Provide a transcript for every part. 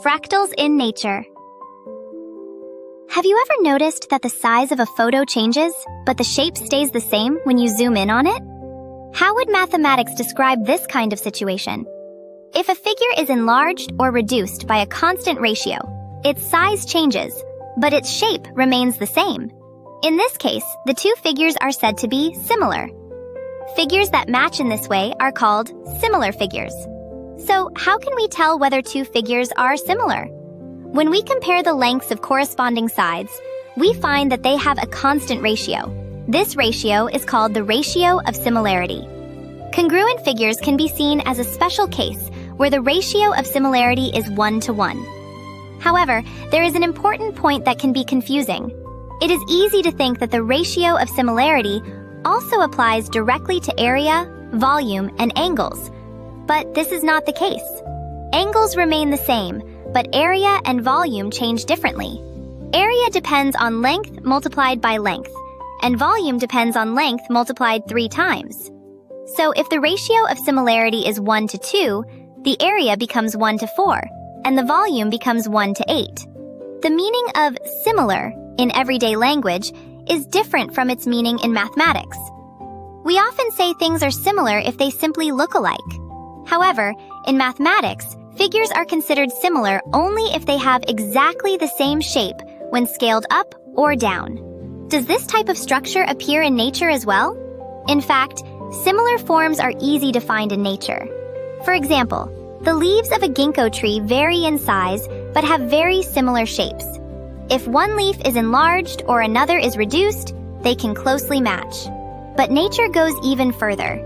Fractals in nature. Have you ever noticed that the size of a photo changes, but the shape stays the same when you zoom in on it? How would mathematics describe this kind of situation? If a figure is enlarged or reduced by a constant ratio, its size changes, but its shape remains the same. In this case, the two figures are said to be similar. Figures that match in this way are called similar figures. So, how can we tell whether two figures are similar? When we compare the lengths of corresponding sides, we find that they have a constant ratio. This ratio is called the ratio of similarity. Congruent figures can be seen as a special case where the ratio of similarity is 1:1. However, there is an important point that can be confusing. It is easy to think that the ratio of similarity also applies directly to area, volume, and angles. But this is not the case. Angles remain the same, but area and volume change differently. Area depends on length multiplied by length, and volume depends on length multiplied 3 times. So if the ratio of similarity is 1:2, the area becomes 1:4, and the volume becomes 1:8. The meaning of similar in everyday language is different from its meaning in mathematics. We often say things are similar if they simply look alike. However, in mathematics, figures are considered similar only if they have exactly the same shape when scaled up or down. Does this type of structure appear in nature as well? In fact, similar forms are easy to find in nature. For example, the leaves of a ginkgo tree vary in size but have very similar shapes. If one leaf is enlarged or another is reduced, they can closely match. But nature goes even further.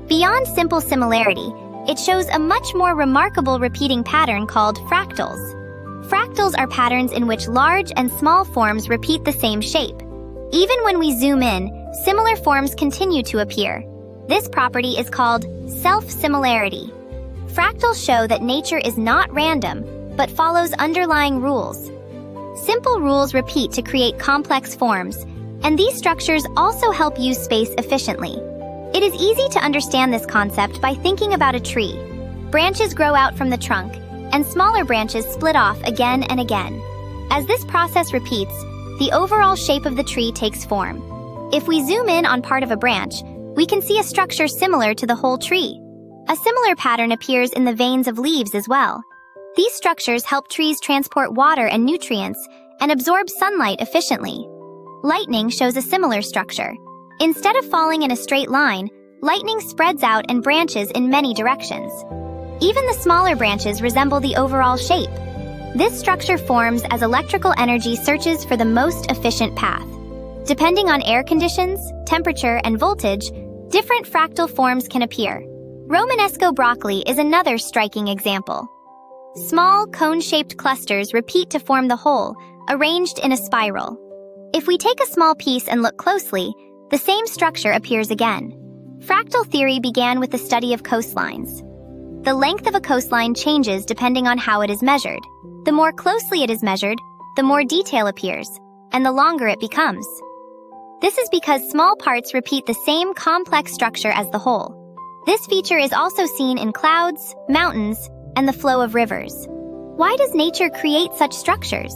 Beyond simple similarity, it shows a much more remarkable repeating pattern called fractals. Fractals are patterns in which large and small forms repeat the same shape. Even when we zoom in, similar forms continue to appear. This property is called self-similarity. Fractals show that nature is not random, but follows underlying rules. Simple rules repeat to create complex forms, and these structures also help use space efficiently. It is easy to understand this concept by thinking about a tree. Branches grow out from the trunk, and smaller branches split off again and again. As this process repeats, the overall shape of the tree takes form. If we zoom in on part of a branch, we can see a structure similar to the whole tree. A similar pattern appears in the veins of leaves as well. These structures help trees transport water and nutrients and absorb sunlight efficiently. Lightning shows a similar structure. Instead of falling in a straight line, lightning spreads out and branches in many directions. Even the smaller branches resemble the overall shape. This structure forms as electrical energy searches for the most efficient path. Depending on air conditions, temperature, and voltage, different fractal forms can appear. Romanesco broccoli is another striking example. Small, cone-shaped clusters repeat to form the whole, arranged in a spiral. If we take a small piece and look closely, the same structure appears again. Fractal theory began with the study of coastlines. The length of a coastline changes depending on how it is measured. The more closely it is measured, the more detail appears, and the longer it becomes. This is because small parts repeat the same complex structure as the whole. This feature is also seen in clouds, mountains, and the flow of rivers. Why does nature create such structures?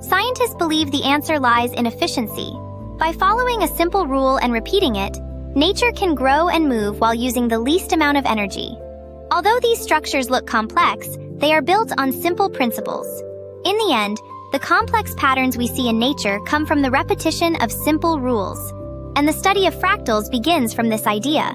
Scientists believe the answer lies in efficiency. By following a simple rule and repeating it, nature can grow and move while using the least amount of energy. Although these structures look complex, they are built on simple principles. In the end, the complex patterns we see in nature come from the repetition of simple rules. And the study of fractals begins from this idea.